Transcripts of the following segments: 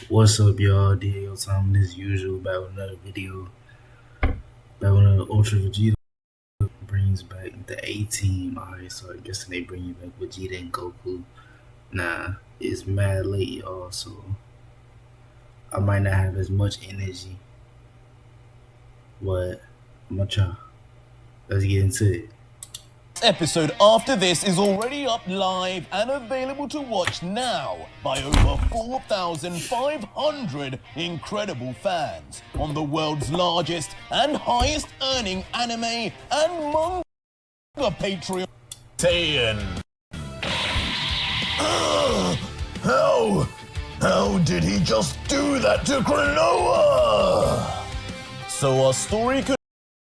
What's up, y'all? Diego time as usual, back with another video. Back with another Ultra Vegito brings back the A team. Alright, so I guess they bring back Vegeta and Goku. Nah, it's mad late, y'all, so I might not have as much energy. But I'm gonna try. Let's get into it. Episode after this is already up live and available to watch now by over 4,500 incredible fans on the world's largest and highest earning anime and manga Patreon. How did he just do that to Kranoa? So our story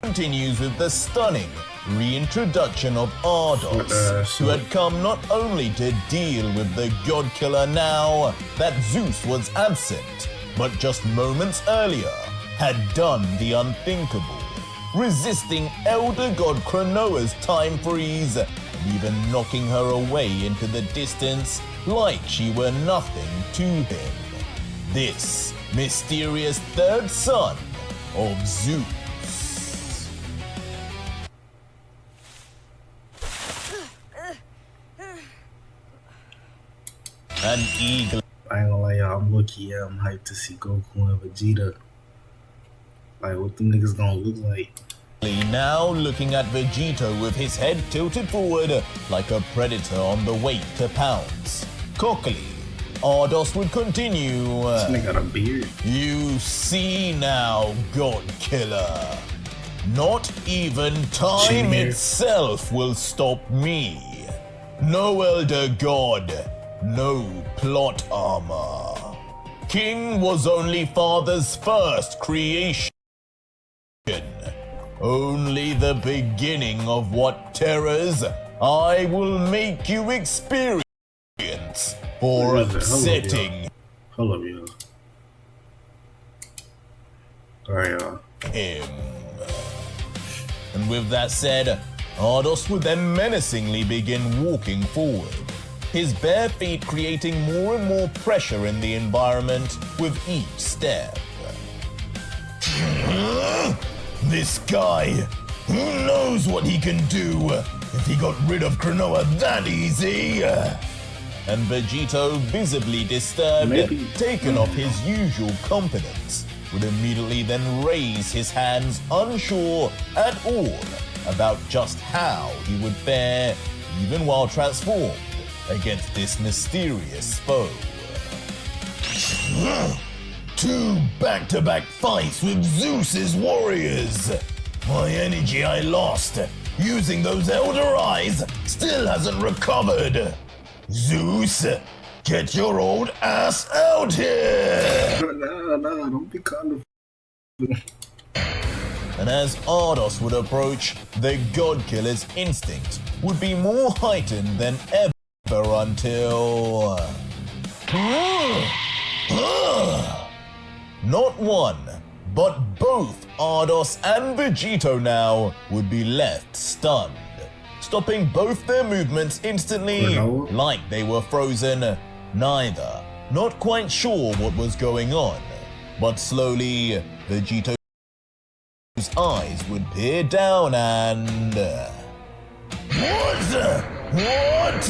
continues with the stunning reintroduction of Ardos, who had come not only to deal with the God Killer now that Zeus was absent, but just moments earlier had done the unthinkable, resisting Elder God Kranoa's time freeze, and even knocking her away into the distance like she were nothing to him. This mysterious third son of Zeus. An eagle. I ain't gonna lie, y'all, I'm hyped to see Goku and Vegeta. Like, what them niggas gonna look like. Now looking at Vegito with his head tilted forward like a predator on the way to pounce. Cockily, Ardos would continue. This nigga got a beard. You see now, God Killer. Not even time itself will stop me. No Elder God. No plot armor. King was only Father's first creation. Only the beginning of what terrors I will make you experience for upsetting Hold up, y'all. Alright, y'all. him. And with that said, Ardos would then menacingly begin walking forward, his bare feet creating more and more pressure in the environment with each step. This guy, who knows what he can do if he got rid of Kranoa that easy? And Vegito, visibly disturbed, taken off his usual confidence, would immediately then raise his hands, unsure at all about just how he would fare, even while transformed, against this mysterious foe. Two back-to-back fights with Zeus's warriors. My energy I lost using those Elder Eyes still hasn't recovered. Zeus, get your old ass out here! No, don't be kind of. And as Ardos would approach, the God Killer's instinct would be more heightened than ever until... Not one, but both Ardos and Vegito now would be left stunned, stopping both their movements instantly like they were frozen, neither not quite sure what was going on, but slowly Vegito's eyes would peer down and... What?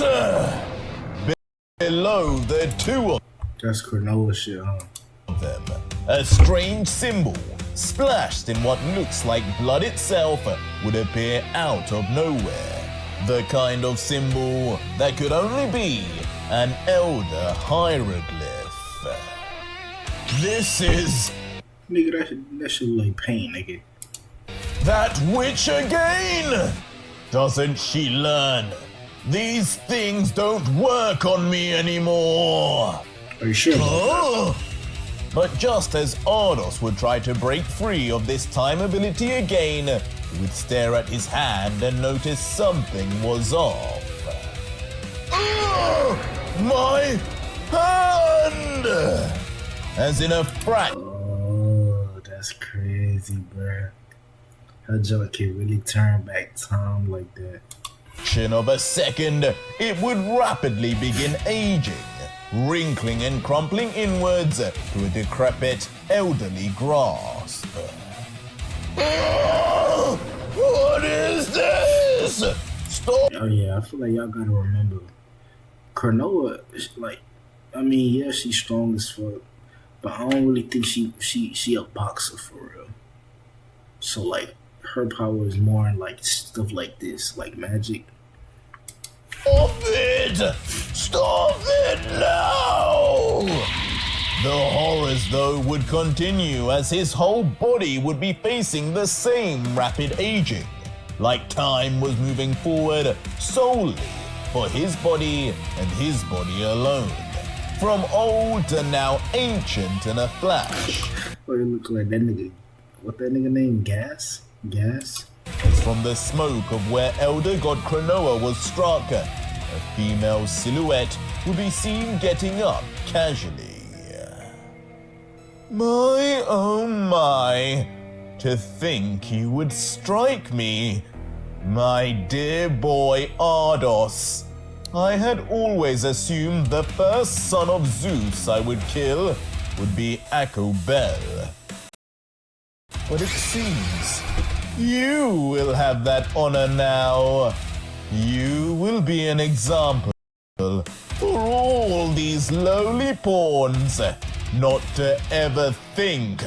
Below the two of That's Kranoa shit, huh? them, a strange symbol, splashed in what looks like blood itself, would appear out of nowhere. The kind of symbol that could only be an elder hieroglyph. This is... Nigga, that shit look like pain, nigga. That witch again! Doesn't she learn? These things don't work on me anymore. Are you sure about that? But just as Ardos would try to break free of this time ability again, he would stare at his hand and notice something was off. My hand! As in a Oh, that's crazy, bruh. Her junk can really turn back time like that. fraction of a second, it would rapidly begin aging, wrinkling and crumpling inwards to a decrepit, elderly grasp. What is this? Stop! Oh yeah, I feel like y'all gotta remember, Cronoa, like, I mean, yeah, she's strong as fuck, but I don't really think she a boxer for real. So like, her power is more in like stuff like this, like magic. Stop it! Stop it now! The horrors, though, would continue as his whole body would be facing the same rapid aging, like time was moving forward solely for his body and his body alone, from old to now ancient in a flash. Oh, it look like that nigga. What that nigga name? Gas? Gas? As from the smoke of where Elder God Cronoa was struck, a female silhouette would be seen getting up casually. My, oh my, to think you would strike me, my dear boy Ardos. I had always assumed the first son of Zeus I would kill would be Akobel. But it seems you will have that honor now. You will be an example for all these lowly pawns not to ever think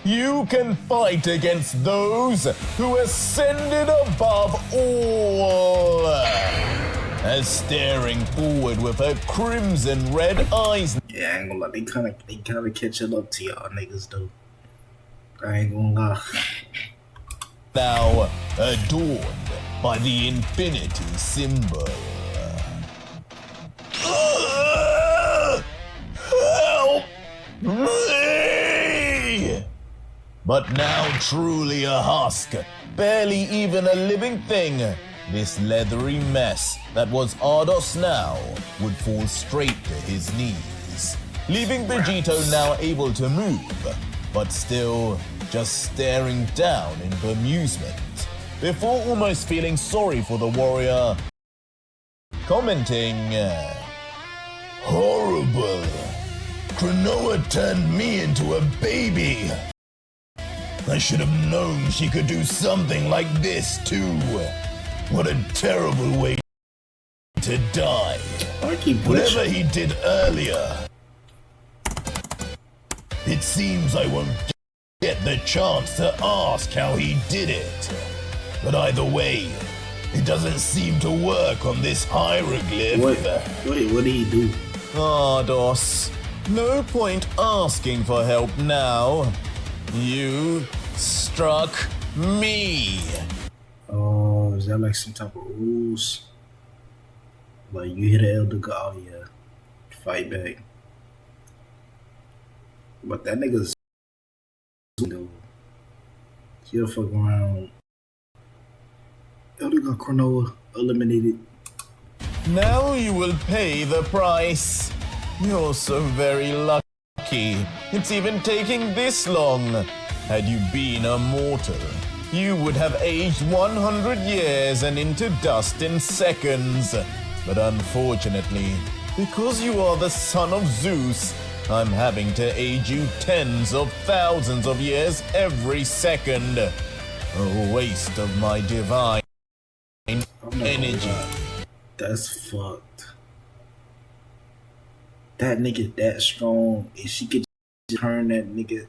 you can fight against those who ascended above all. As staring forward with her crimson red eyes. Yeah, I ain't gonna lie, they kinda catching up to y'all niggas though. I ain't gonna lie. Now adorned by the infinity symbol. Help me! But now truly a husk, barely even a living thing, this leathery mess that was Ardos now would fall straight to his knees, leaving Vegito now able to move, but still just staring down in bemusement, before almost feeling sorry for the warrior, commenting, horrible. Cronoa turned me into a baby. I should have known she could do something like this too. What a terrible way to die. Whatever he did earlier. It seems I won't get the chance to ask how he did it. But either way, it doesn't seem to work on this hieroglyph. What did he do? Ardos, no point asking for help now. You struck me. Oh, is that like some type of rules? Like you hit an elder god, oh yeah, fight back. But that nigga's he'll fuck around. Elder god Cronoa eliminated. Now you will pay the price. You're so very lucky. It's even taking this long. Had you been a mortal, you would have aged 100 years and into dust in seconds. But unfortunately, because you are the son of Zeus, I'm having to age you tens of thousands of years every second. A waste of my divine energy. That's fucked. That nigga that strong, and she could turn that nigga.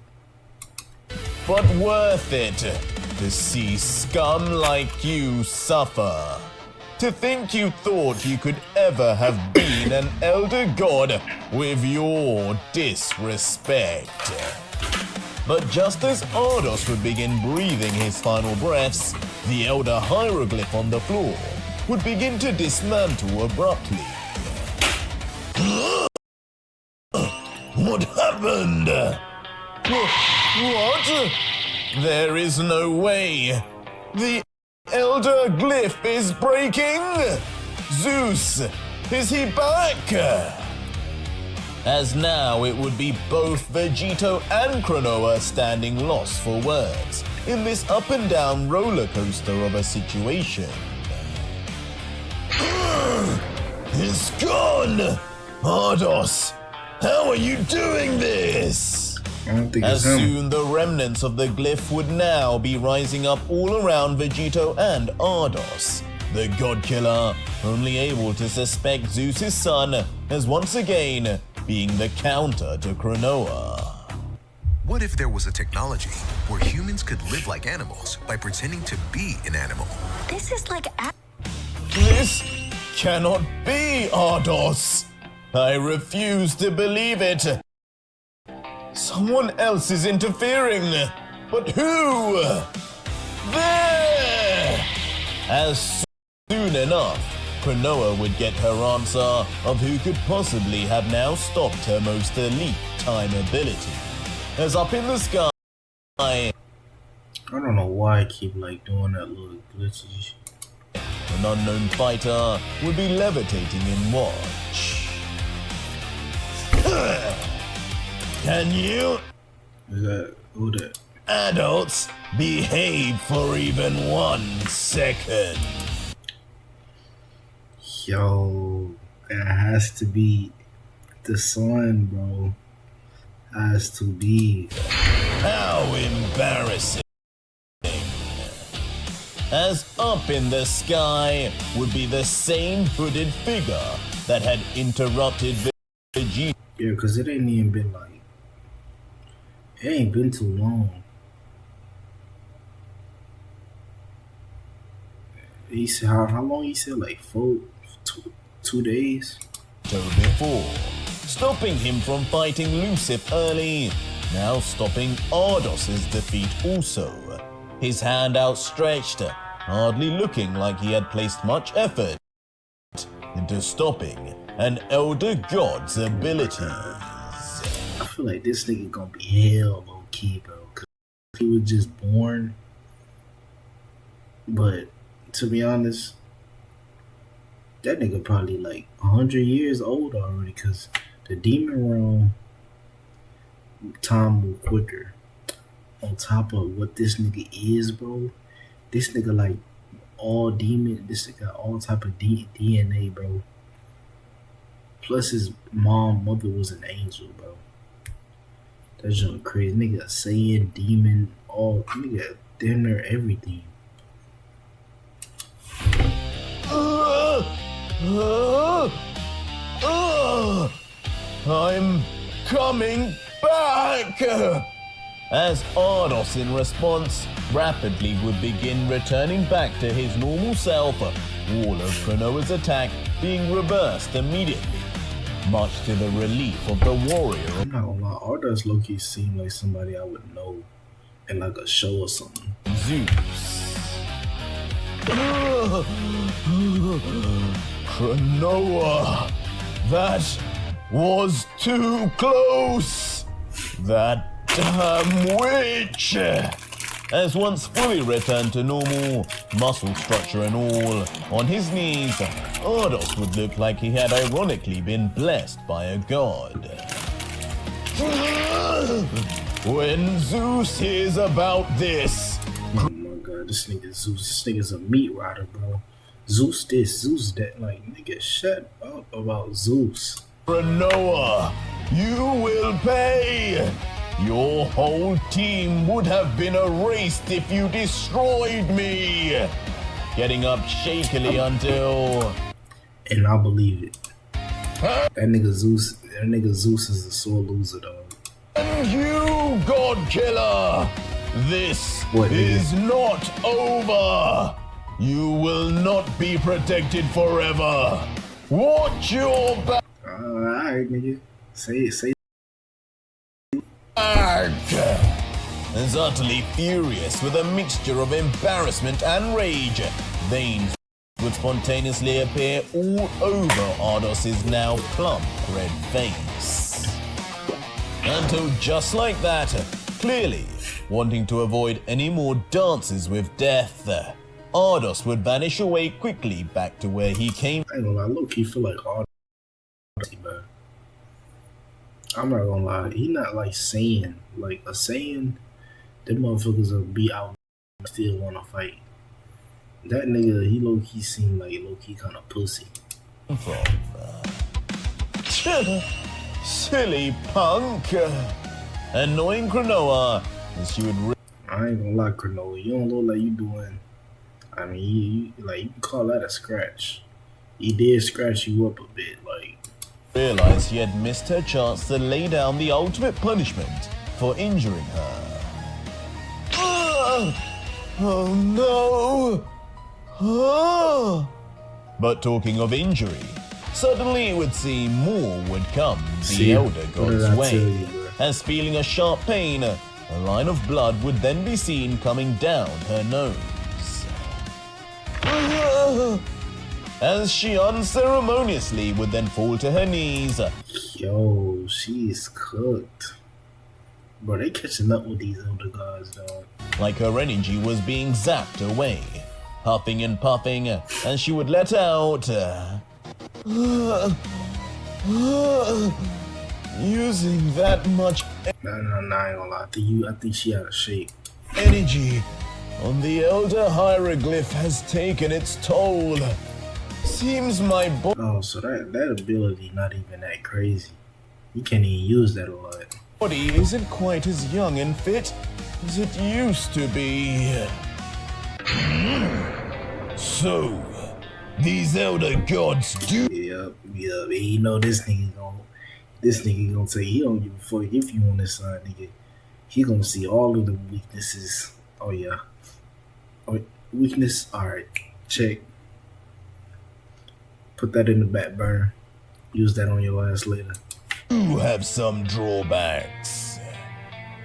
But worth it to see scum like you suffer. To think you thought you could ever have been an elder god with your disrespect. But just as Ardos would begin breathing his final breaths, the elder hieroglyph on the floor would begin to dismantle abruptly. What happened? What? There is no way. The elder glyph is breaking. Zeus, is he back? As now it would be both Vegito and Cronoa standing lost for words in this up and down roller coaster of a situation. It's gone! Ardos, How are you doing this? I don't think As it's him. soon the remnants of the glyph would now be rising up all around Vegito and Ardos. The God Killer, only able to suspect Zeus's son as once again being the counter to Cronoa. What if there was a technology where humans could live like animals by pretending to be an animal? This is like This cannot be, Ardos. I refuse to believe it. Someone else is interfering. But who? There! As soon enough, Cronoa would get her answer of who could possibly have now stopped her most elite time ability. As up in the sky, I don't know why I keep like doing that little glitchy shit. an unknown fighter would be levitating in watch. Can you Is that who that? adults behave for even 1 second? Yo, that has to be the sun, bro. Has to be. How embarrassing. As up in the sky would be the same hooded figure that had interrupted Vegito. Yeah, cause it ain't even been like. It ain't been too long. He said how long? He said like 2 days. Before, stopping him from fighting Lucif early, now stopping Ardos's defeat also. His hand outstretched, hardly looking like he had placed much effort into stopping an elder god's abilities. I feel like this nigga gonna be hell low key, bro. Cause he was just born. But to be honest, that nigga probably like 100 years old already. Cause the demon realm time move quicker. On top of what this nigga is, bro. This nigga like all demon. This nigga got all type of DNA, bro. Plus his mother was an angel, bro. That's just crazy. Nigga Saiyan, demon, all nigga damn near everything. I'm coming back! As Ardos in response rapidly would begin returning back to his normal self, all of Cronoa's attack being reversed immediately, much to the relief of the warrior. I'm not gonna lie, Ardos low-key seem like somebody I would know in like a show or something. Zeus. Cronoa, that was too close. That damn witch! As once fully returned to normal, muscle structure and all, on his knees, Ardos would look like he had ironically been blessed by a god. When Zeus hears about this, Oh my god, this nigga Zeus, this nigga's a meat rider, bro. Zeus this, Zeus that, like, nigga, shut up about Zeus. Cronoa, you will pay! Your whole team would have been erased if you destroyed me! Getting up shakily until... And I believe it. That nigga Zeus is a sore loser, dog. And you, God Killer! This What, nigga? is not over! You will not be protected forever! Watch your back! Alright, nigga. Say it. As utterly furious with a mixture of embarrassment and rage, veins would spontaneously appear all over Ardos's now plump red face. Until just like that, clearly wanting to avoid any more dances with death, Ardos would vanish away quickly back to where he came. I ain't gonna lie, low-key feel like Ardos, bro. I'm not gonna lie, he not like Saiyan. Like a Saiyan, them motherfuckers will be out and still wanna fight. That nigga, he low-key seem like low-key kinda pussy. from. Silly punk. Annoying Cronoa as she would I ain't gonna lie, Cronulla. You don't look like you doing. I mean, you can call that a scratch. He did scratch you up a bit, like. realize he had missed her chance to lay down the ultimate punishment for injuring her. Oh no! But talking of injury, suddenly it would seem more would come the Elder God's way, as feeling a sharp pain, a line of blood would then be seen coming down her nose. As she unceremoniously would then fall to her knees. Yo, she's cooked. Bro, they catching up with these Elder Gods, dog. Like her energy was being zapped away, huffing and puffing, and she would let out using that much Nah, I ain't gonna lie. I think she out of shape. energy on the Elder Hieroglyph has taken its toll. Seems my Oh, so that ability not even that crazy. You can't even use that a lot. body isn't quite as young and fit as it used to be. So, these Elder Gods do. Yep. You know this nigga gonna say he don't give a fuck if you on this side, nigga. He gonna see all of the weaknesses. Oh yeah. Oh, weakness. All right. Check. Put that in the back burner. Use that on your ass later. Do have some drawbacks.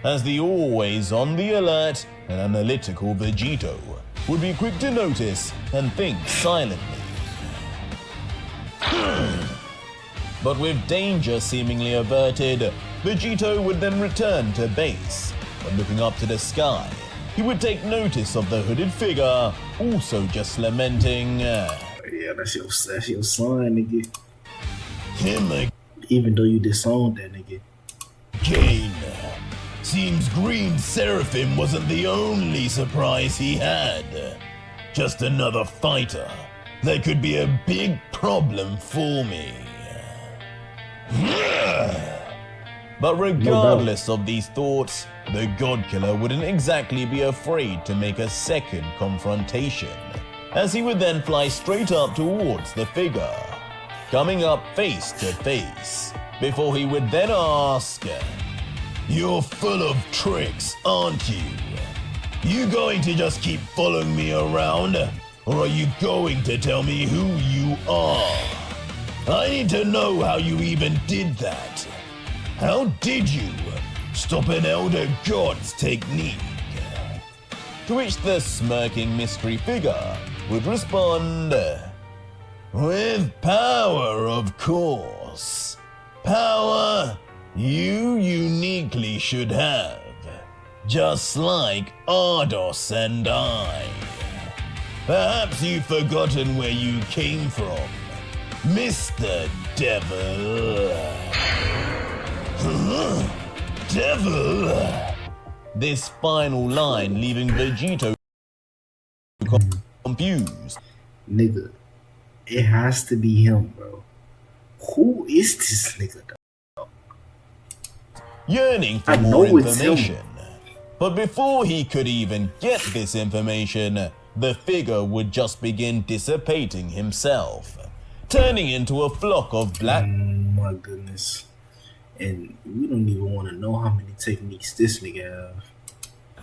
As the always on the alert and analytical Vegito would be quick to notice and think silently. But with danger seemingly averted, Vegito would then return to base. But looking up to the sky, he would take notice of the hooded figure, also just lamenting. Yeah, that's your son, nigga. Him Even though you disowned that nigga. again. Seems Green Seraphim wasn't the only surprise he had. Just another fighter that could be a big problem for me. But regardless of these thoughts, the God-Killer wouldn't exactly be afraid to make a second confrontation, as he would then fly straight up towards the figure, coming up face to face, before he would then ask, "You're full of tricks, aren't you? You going to just keep following me around, or are you going to tell me who you are? I need to know how you even did that. How did you stop an Elder God's technique?" To which the smirking mystery figure would respond, "With power, of course. Power you uniquely should have, just like Ardos and I. Perhaps you've forgotten where you came from, Mr. Devil." Devil? This final line leaving Vegito confused. Nigga, it has to be him, bro. Who is this nigga, dog? Yearning for I more know it's him. information. But before he could even get this information, the figure would just begin dissipating himself, turning into a flock of black My goodness. And we don't even want to know how many techniques this nigga have.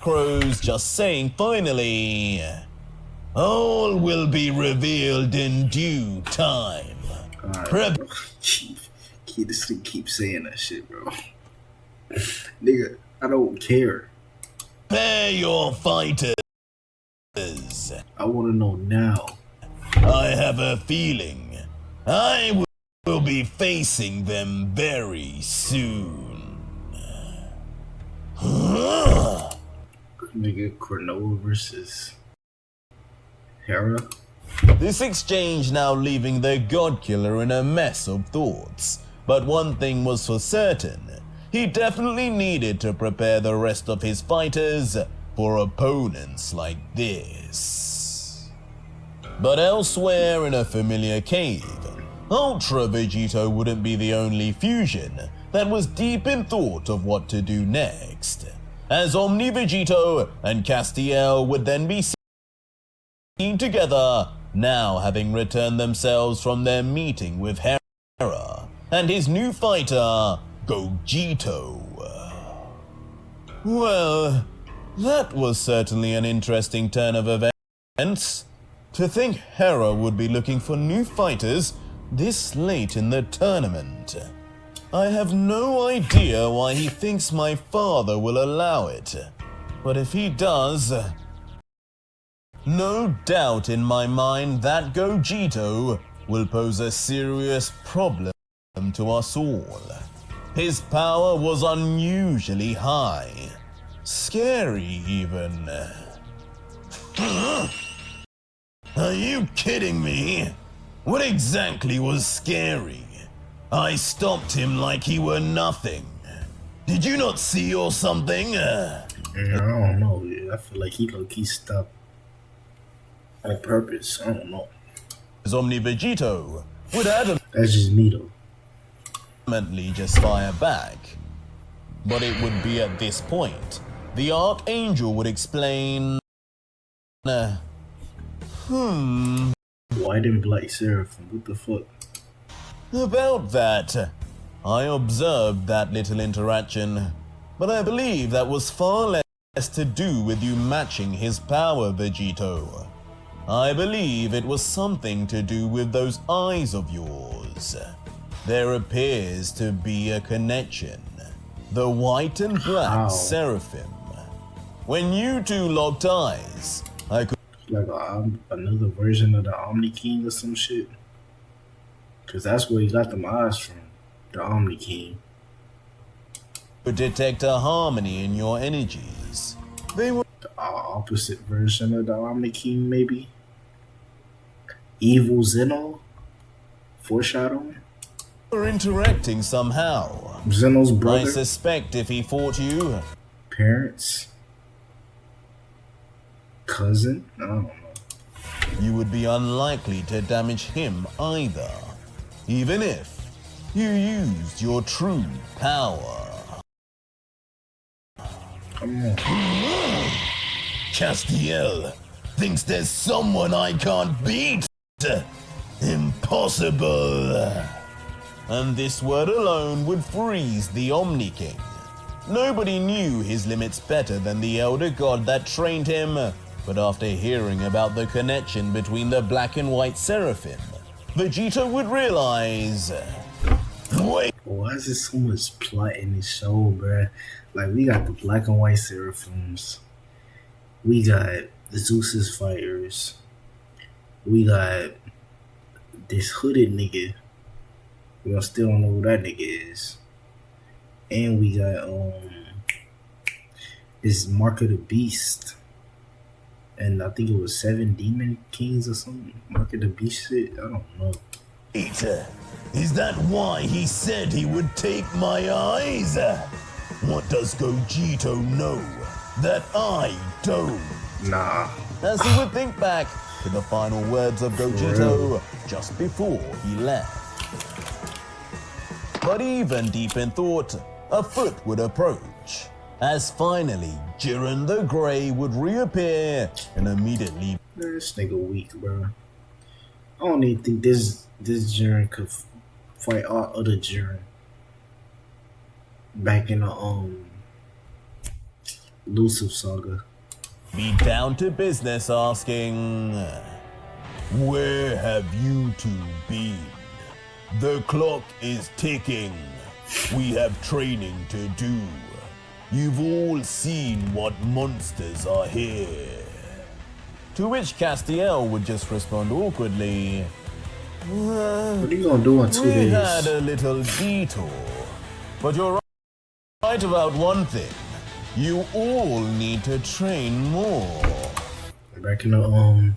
crows, just saying finally, "All will be revealed in due time." Alright, bro. This nigga keep saying that shit, bro. Nigga, I don't care. Prepare your fighters. I want to know now. I have a feeling I will be facing them very soon. Nigga, Cronulla versus Hera. This exchange now leaving the God-Killer in a mess of thoughts. But one thing was for certain. He definitely needed to prepare the rest of his fighters for opponents like this. But elsewhere in a familiar cave, Ultra Vegito wouldn't be the only fusion that was deep in thought of what to do next, as Omni Vegito and Castiel would then be seen together, now having returned themselves from their meeting with Hera and his new fighter, Vegito. Well, that was certainly an interesting turn of events. To think Hera would be looking for new fighters this late in the tournament. I have no idea why he thinks my father will allow it, but if he does, no doubt in my mind that Vegito will pose a serious problem to us all. His power was unusually high, scary even. Are you kidding me? What exactly was scary? I stopped him like he were nothing. Did you not see or something? Yeah, I don't know. I feel like he low-key stopped on purpose. I don't know. Omni Vegito would That's just me though. adamantly just fire back. But it would be at this point the Archangel would explain. Why didn't Black Seraphim? What the fuck? About that, I observed that little interaction, but I believe that was far less to do with you matching his power, Vegito. I believe it was something to do with those eyes of yours. There appears to be a connection. The white and black seraphim. When you two locked eyes, I could Like another version of the Omni King or some shit. Cause that's where he got them eyes from. The Omni King. detect a harmony in your energies. They were The opposite version of the Omni King, maybe. Evil Zeno. Foreshadowing. interacting somehow. Zeno's I brother. suspect if he fought you, Parents. Cousin. I don't know. you would be unlikely to damage him either, even if you used your true power. Come on. Castiel thinks there's someone I can't beat. Impossible. And this word alone would freeze the Omni King. Nobody knew his limits better than the elder god that trained him, but after hearing about the connection between the black and white seraphim, Vegito would realize, wait, Why is there so much plot in this show, bruh? Like, we got the black and white seraphims. We got Zeus's fighters. We got this hooded nigga. We still don't know who that nigga is. And we got this Mark of the Beast. And I think it was 7 Demon Kings or something. Mark of the Beast shit. I don't know. is that why he said he would take my eyes? What does Vegito know that I don't? Nah. As he would think back to the final words of Vegito just before he left. But even deep in thought, a foot would approach, as finally Jiren the Grey would reappear and immediately. This nigga weak, bro. I don't even think this Jiren could fight all other Jiren. Back in the Elusive Saga. Be down to business asking, where have you two been? The clock is ticking. We have training to do. You've all seen what monsters are here. To which Castiel would just respond awkwardly, What are you gonna do in 2 we days? had a little detour. But you're right about one thing. You all need to train more. Back in the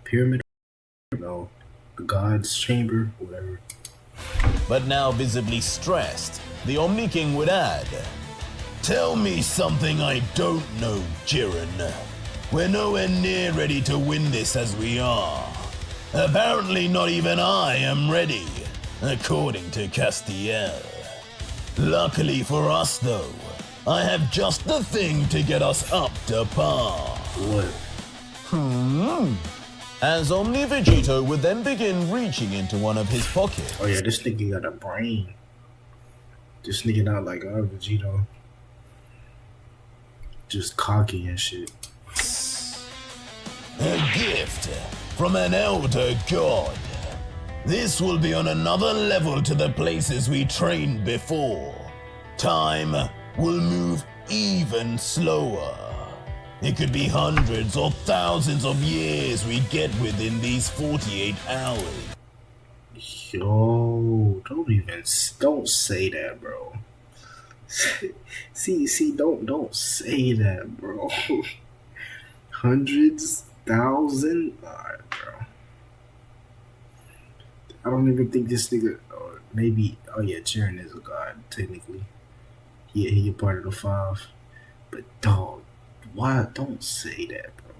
pyramid. No, the God's chamber, whatever. But now visibly stressed, the Omni King would add, tell me something I don't know, Jiren. We're nowhere near ready to win this as we are. Apparently not even I am ready, according to Castiel. Luckily for us, though, I have just the thing to get us up to par. What? As Omni Vegito would then begin reaching into one of his pockets. Oh yeah, this nigga got a brain. This nigga not like our Vegito. Just cocky and shit. A gift from an elder god. This will be on another level to the places we trained before. Time will move even slower. It could be hundreds or thousands of years we get within these 48 hours. Yo, don't say that, bro. see, don't say that, bro. Hundreds, thousands, alright, bro. I don't even think this nigga, or maybe, oh yeah, Jiren is a god, technically. Yeah, he a part of the 5. But dog, why, don't say that, bro.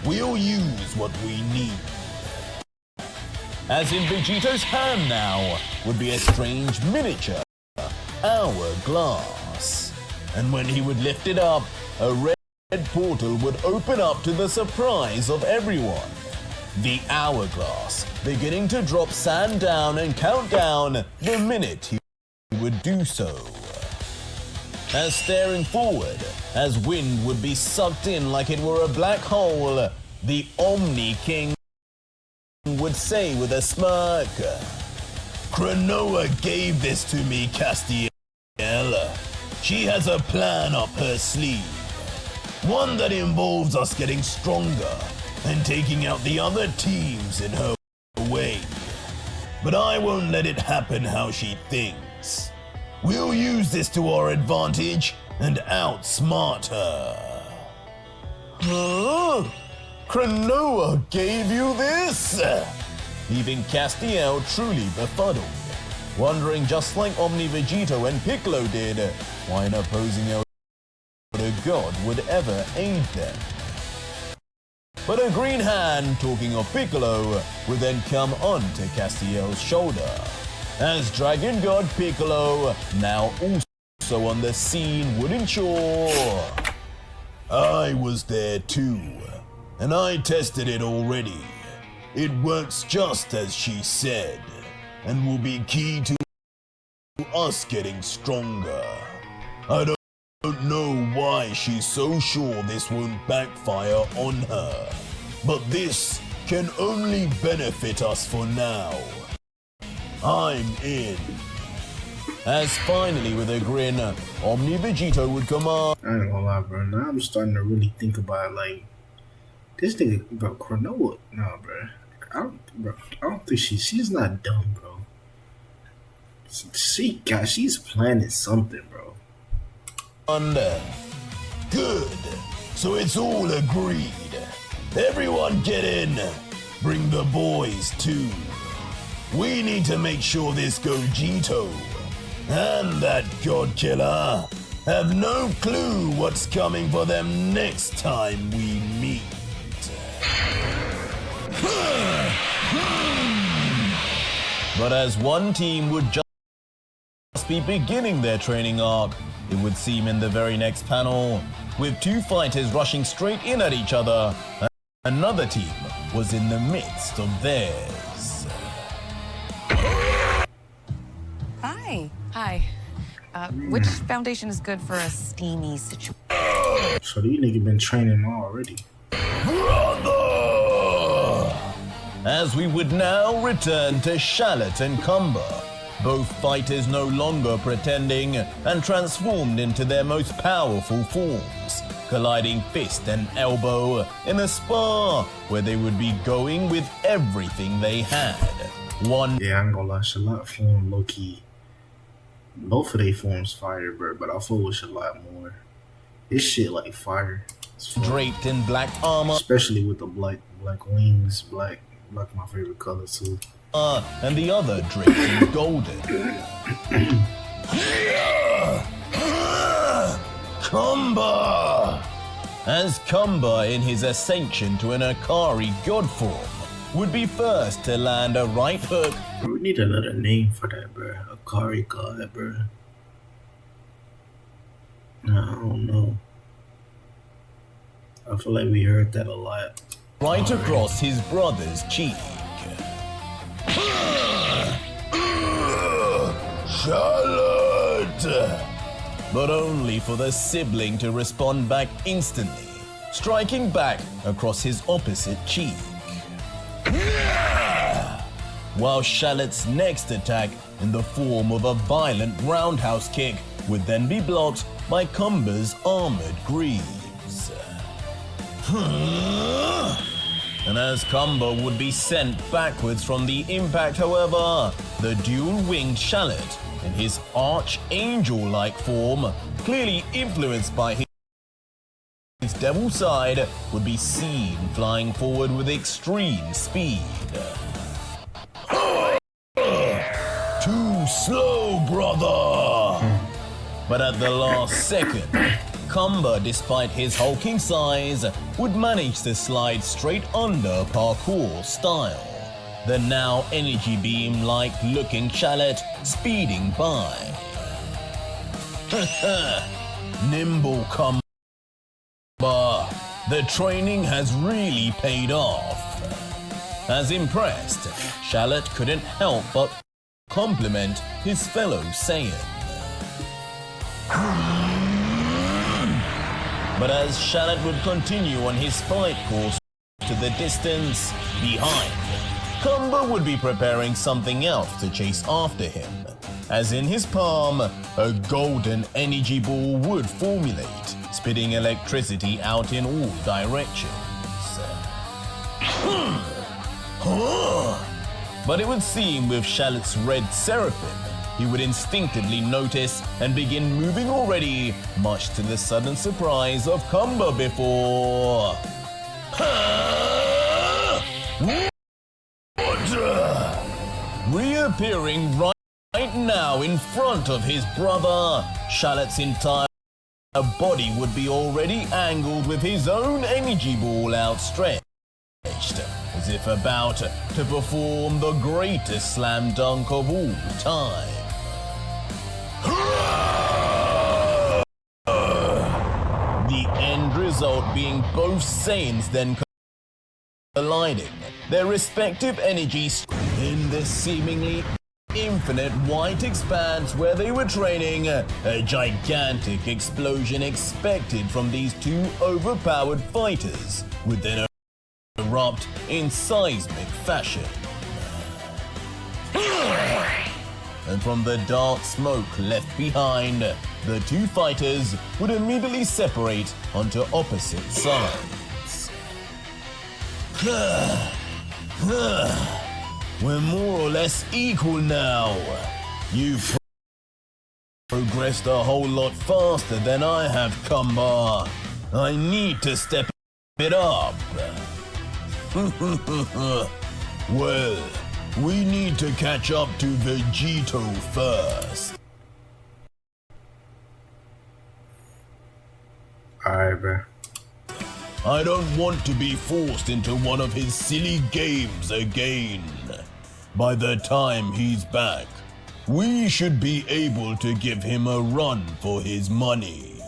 We'll use what we need. As in Vegito's hand now would be a strange miniature hourglass. And when he would lift it up, a red portal would open up to the surprise of everyone. The hourglass beginning to drop sand down and count down the minute he would do so. As staring forward, as wind would be sucked in like it were a black hole, the Omni King would say with a smirk, Cronoa gave this to me, Castiel. She has a plan up her sleeve. One that involves us getting stronger and taking out the other teams in her way. But I won't let it happen how she thinks. We'll use this to our advantage and outsmart her. Huh? Cronoa gave you this? Leaving Castiel truly befuddled, wondering just like Omni Vegito and Piccolo did, why an opposing elder god would ever aid them. But a green hand, talking of Piccolo, would then come onto Castiel's shoulder, as Dragon God Piccolo, now also on the scene, would ensure, I was there too, and I tested it already. It works just as she said, and will be key to us getting stronger. I don't know why she's so sure this won't backfire on her, but this can only benefit us for now. I'm in. As finally, with a grin, Omni Vegito would command. I ain't gonna lie, bro. Now I'm starting to really think about, like, this nigga, bro, Cronoa. No, bro. I don't think she's not dumb, bro. She's planning something, bro. Good. So it's all agreed. Everyone get in. Bring the boys too. We need to make sure this Gogito and that God Killer have no clue what's coming for them next time we meet. But as one team would just be beginning their training arc, it would seem in the very next panel, with two fighters rushing straight in at each other, another team was in the midst of theirs. Hi. Which foundation is good for a steamy situation? So these niggas been training already. Brother! As we would now return to Charlotte and Cumber, both fighters no longer pretending and transformed into their most powerful forms, colliding fist and elbow in a spar where they would be going with everything they had. Yeah, I ain't gonna lie, Charlotte form low-key. Both of they forms fire, bro, but I fuck with Charlotte more. This shit like fire. Draped in black armor, especially with the black wings, black my favorite color too. And the other draped in golden. Cumber! As Cumber in his ascension to an Akari god form would be first to land a right hook. We need another name for that, bro. Akari God, bro. Nah, I don't know. I feel like we heard that a lot. Right across his brother's cheek. Charlotte! But only for the sibling to respond back instantly, striking back across his opposite cheek. While Charlotte's next attack, in the form of a violent roundhouse kick, would then be blocked by Cumber's armored greaves. And as Cumber would be sent backwards from the impact, however, the dual-winged Charlotte, in his archangel-like form, clearly influenced by his devil side, would be seen flying forward with extreme speed. Too slow, brother! But at the last second, Cumber, despite his hulking size, would manage to slide straight under parkour style. The now energy beam-like looking Charlotte speeding by. Nimble Cumber. The training has really paid off. As impressed, Charlotte couldn't help but compliment his fellow Saiyan. But as Charlotte would continue on his fight course to the distance behind, Cumber would be preparing something else to chase after him, as in his palm, a golden energy ball would formulate, spitting electricity out in all directions. But it would seem with Charlotte's red seraphim, he would instinctively notice and begin moving already, much to the sudden surprise of Cumber before... Reappearing right now in front of his brother, Charlotte's entire body would be already angled with his own energy ball outstretched, as if about to perform the greatest slam dunk of all time. The end result being both Saiyans then colliding, their respective energies in this seemingly infinite white expanse where they were training. A gigantic explosion expected from these two overpowered fighters would then erupt in seismic fashion. And from the dark smoke left behind, the two fighters would immediately separate onto opposite sides. We're more or less equal now. You've progressed a whole lot faster than I have, Cumber. I need to step it up. Well, we need to catch up to Vegito first. Alright, bro. I don't want to be forced into one of his silly games again. By the time he's back, we should be able to give him a run for his money.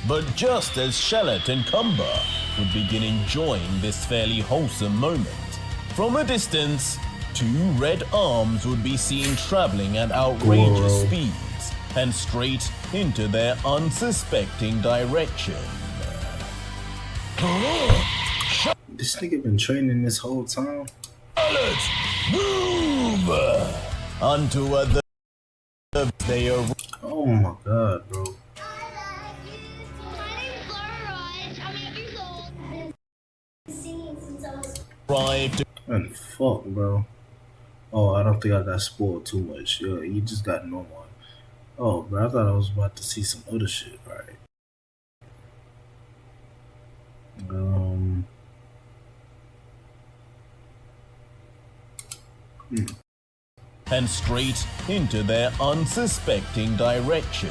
But just as Charlotte and Cumber would begin enjoying this fairly wholesome moment, from a distance, two red arms would be seen traveling at outrageous speeds and straight into their unsuspecting direction. This nigga been training this whole time? Let's move! Unto they are. Oh my god, bro. Arrived. Man, fuck, bro. Oh, I don't think I got spoiled too much. Yo, you just got normal. Oh, bro, I thought I was about to see some other shit, right? And straight into their unsuspecting direction.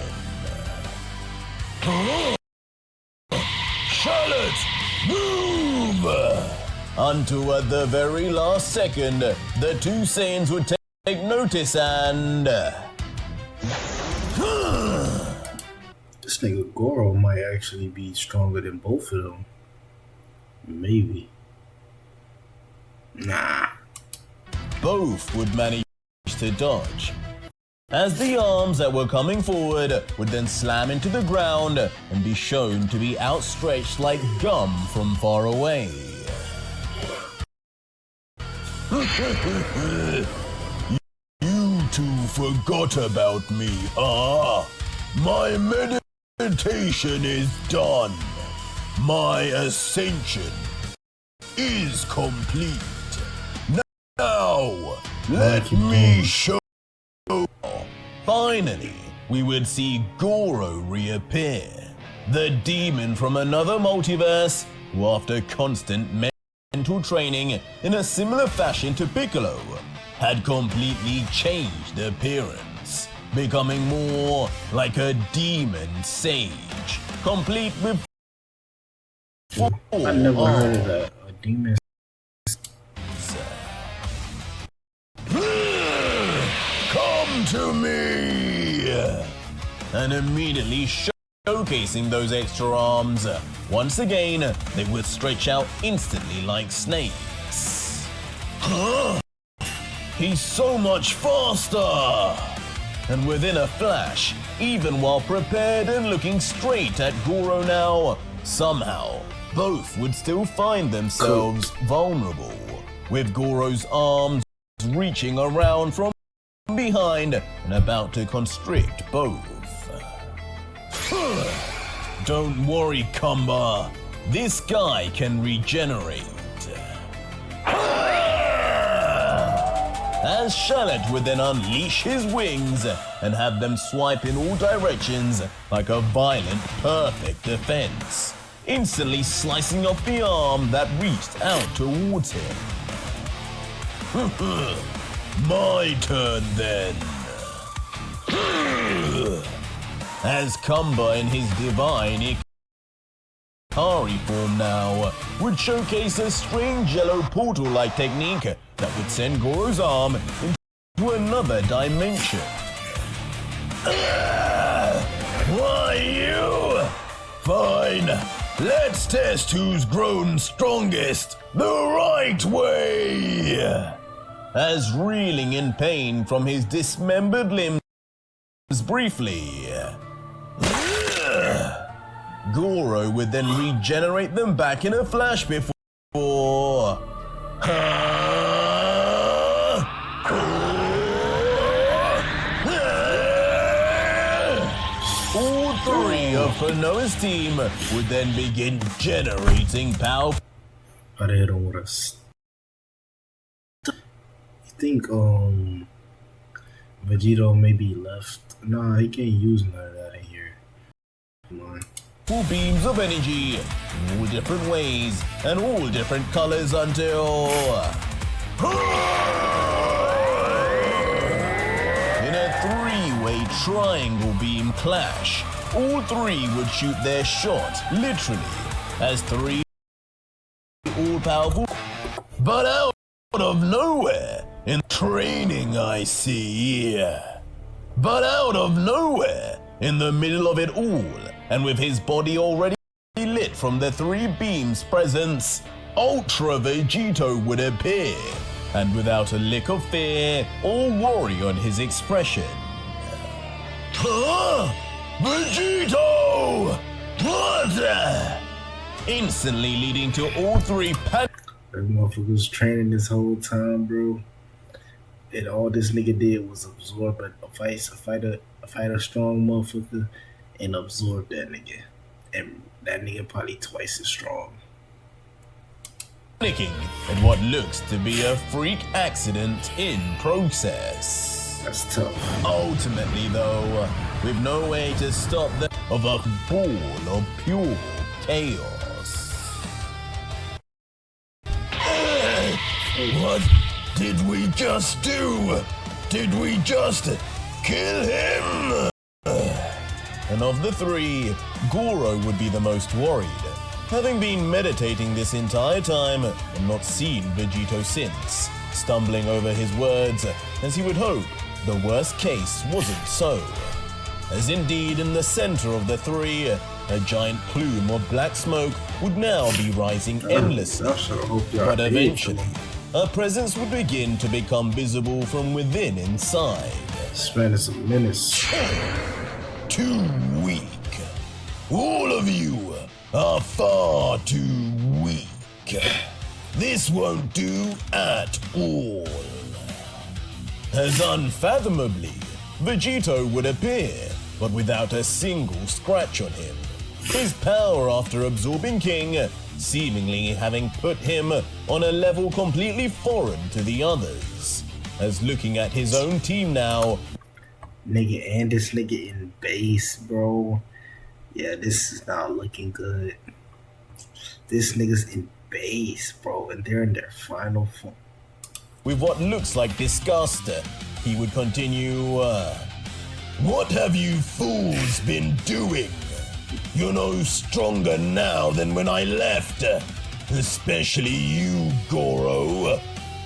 Charlotte, move! until at the very last second, the two Saiyans would take notice and... This nigga Goro might actually be stronger than both of them. Maybe. Nah. Both would manage to dodge, as the arms that were coming forward would then slam into the ground and be shown to be outstretched like gum from far away. You two forgot about me, huh? My meditation is done. My ascension is complete. Now, let me show. Finally, we would see Goro reappear, the demon from another multiverse, who after constant mental training in a similar fashion to Piccolo, had completely changed appearance, becoming more like a demon sage, complete with I never heard of that. A demon. Come to me! And immediately showcasing those extra arms, once again, they would stretch out instantly like snakes. Huh? He's so much faster! And within a flash, even while prepared and looking straight at Goro now, somehow, both would still find themselves vulnerable, with Goro's arms reaching around from behind and about to constrict both. Don't worry, Kumba. This guy can regenerate. As Charlotte would then unleash his wings and have them swipe in all directions like a violent, perfect defense, instantly slicing off the arm that reached out towards him. My turn then. As Kumba in his divine Ikari form now would showcase a strange yellow portal-like technique that would send Goro's arm into another dimension. Why you? Fine, let's test who's grown strongest the right way. As reeling in pain from his dismembered limbs briefly, Goro would then regenerate them back in a flash before all three of Konoha's team would then begin generating power. They don't want us. You think Vegito maybe left? Nah, he can't use none of that in here. Come on. Full beams of energy, all different ways and all different colors until in a three-way triangle beam clash, all three would shoot their shot literally as three all-powerful, but out of nowhere in training I see, but out of nowhere in the middle of it all, and with his body already lit from the three beams' presence, Ultra Vegito would appear, and without a lick of fear or worry on his expression. Huh? Vegito! What? Instantly leading to all three That motherfucker was training this whole time, bro. And all this nigga did was absorb a fight a strong motherfucker and absorb that nigga. And that nigga probably twice as strong. Panicking at what looks to be a freak accident in process. That's tough. Ultimately, though, with no way to stop them of a ball of pure chaos. What did we just do? Did we just kill him? And of the three, Goro would be the most worried, having been meditating this entire time and not seen Vegito since, stumbling over his words as he would hope the worst case wasn't so. As indeed in the center of the three, a giant plume of black smoke would now be rising endlessly, but eventually, a presence would begin to become visible from within inside. Spending some minutes. Too weak. All of you are far too weak. This won't do at all. As unfathomably, Vegito would appear, but without a single scratch on him. His power after absorbing King seemingly having put him on a level completely foreign to the others. As looking at his own team now, Nigga, and this nigga in base, bro. Yeah, this is not looking good. This nigga's in base, bro, and they're in their final form. with what looks like disgust, he would continue, "What have you fools been doing? You're no stronger now than when I left. Especially you, Goro.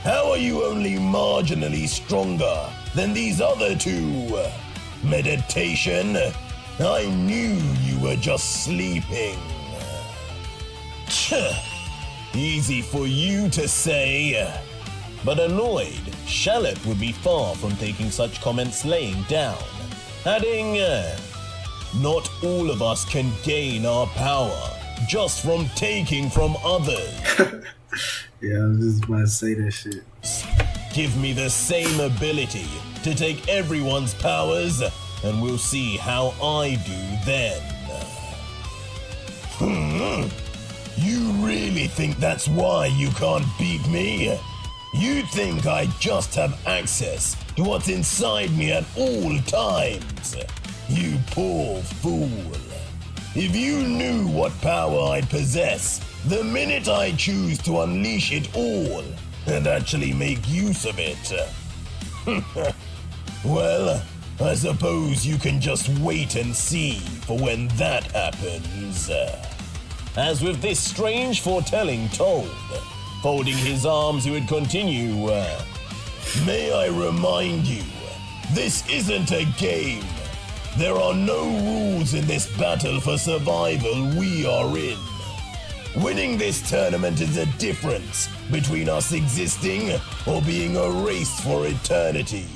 How are you only marginally stronger than these other two? Meditation? I knew you were just sleeping." Easy for you to say. But annoyed, Shallot would be far from taking such comments laying down, adding, "Not all of us can gain our power just from taking from others." Yeah, I was just about to say that shit. Give me the same ability to take everyone's powers, and we'll see how I do then. You really think that's why you can't beat me? You think I just have access to what's inside me at all times? You poor fool. If you knew what power I possess, the minute I choose to unleash it all and actually make use of it. Well, I suppose you can just wait and see for when that happens. As with this strange foretelling told, folding his arms, he would continue, "May I remind you, this isn't a game. There are no rules in this battle for survival we are in. Winning this tournament is a difference between us existing or being erased for eternity.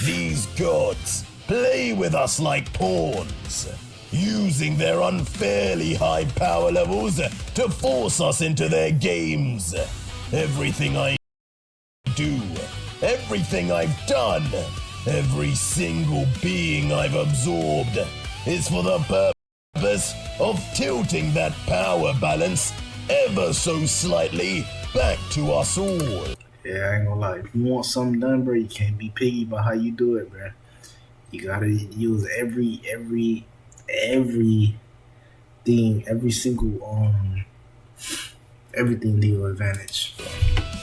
These gods play with us like pawns, using their unfairly high power levels to force us into their games. Everything I do, everything I've done, every single being I've absorbed is for the purpose of tilting that power balance ever so slightly back to us all." Yeah, I ain't gonna lie. If you want something done, bro, you can't be picky about how you do it, bro. You gotta use everything, everything to your advantage.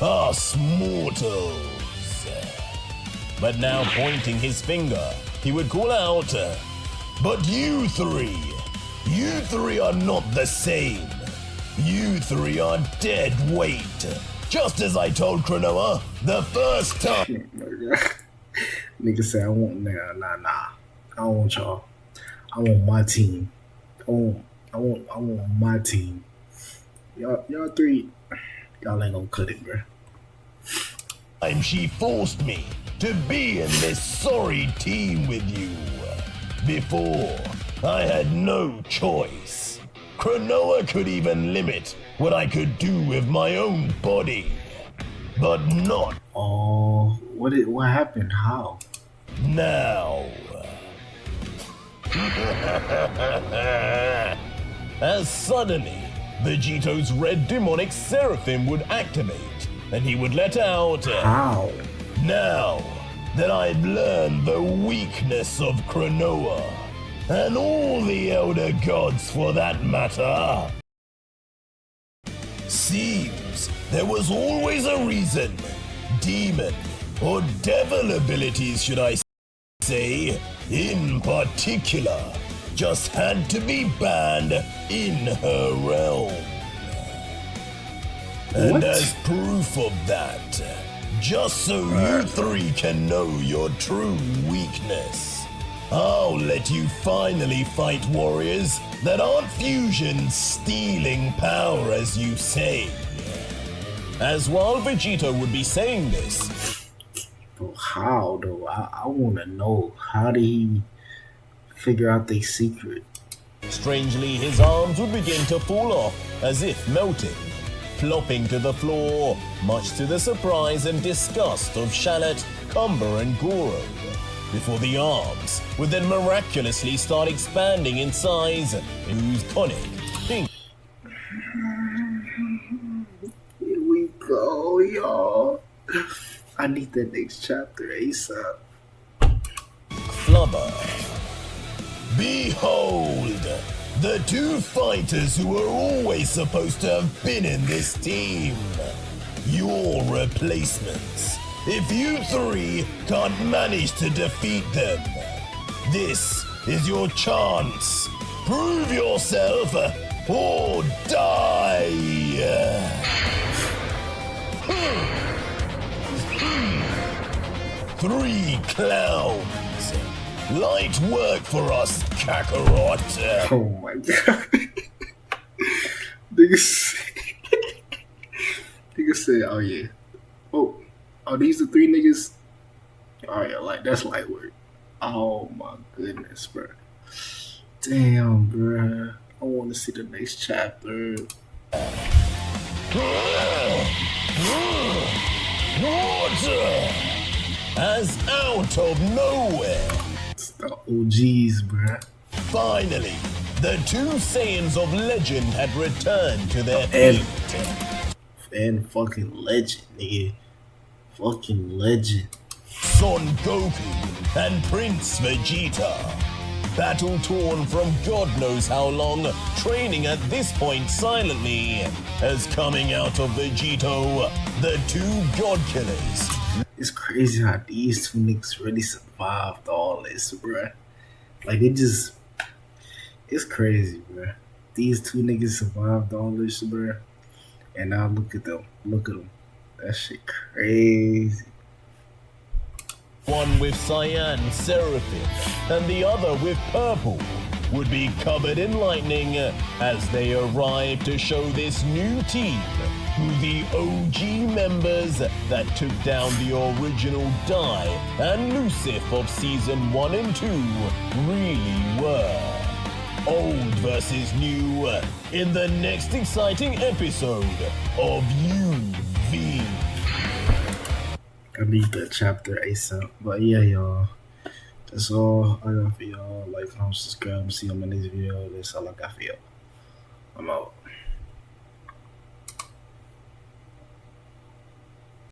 Us mortals. But now pointing his finger, he would call out, "But you three are not the same. You three are dead weight. Just as I told Cronoa the first time." Nigga said, "I want nah. I don't want y'all. I want my team. I want my team. Y'all three, y'all ain't gonna cut it, bro." She forced me to be in this sorry team with you. Before, I had no choice. Cronoa could even limit what I could do with my own body, but not Oh, what happened? How? now. As suddenly, Vegito's red demonic seraphim would activate, and he would let out, How? "Now that I've learned the weakness of Cronoa, and all the Elder Gods for that matter, seems there was always a reason, demon or devil abilities should I say, in particular, just had to be banned in her realm. And What? as proof of that, just so you three can know your true weakness, I'll let you finally fight warriors that aren't fusions stealing power as you say. As while Vegito would be saying this, Bro, how though? I want to know. How did he figure out their secret? strangely his arms would begin to fall off as if melting, flopping to the floor, much to the surprise and disgust of Shallot, Cumber and Goro, before the arms would then miraculously start expanding in size and ooze conic, pink, Here we go, y'all. I need that next chapter ASAP. flubber. Behold, the two fighters who were always supposed to have been in this team. Your replacements. If you three can't manage to defeat them, this is your chance. Prove yourself or die. Three clowns. Light work for us, Kakarot. Oh my god. Nigga said, oh yeah. Oh, these the three niggas? Alright, like that's light work. Oh my goodness, bro. Damn, bro. I want to see the next chapter. Water! As out of nowhere, It's the OGs, bro. finally, the two Saiyans of legend had returned to their And- feet. And fucking legend, nigga. Fucking legend. Son Goku and Prince Vegeta. Battle torn from God knows how long, training at this point silently, as coming out of Vegito, the two God Killers. It's crazy how these two niggas really survived all this, bruh. Like, it's crazy, bruh. These two niggas survived all this, bruh. And now look at them. Look at them. That shit crazy. One with cyan seraphim and the other with purple would be covered in lightning as they arrive to show this new team who the OG members that took down the original Dai and Lucif of season 1 and 2 really were. Old versus new in the next exciting episode of UV. I need that chapter ASAP. But yeah, y'all. That's all I got for y'all. Like, comment, subscribe, see you on my next video. That's all I got for y'all. I'm out.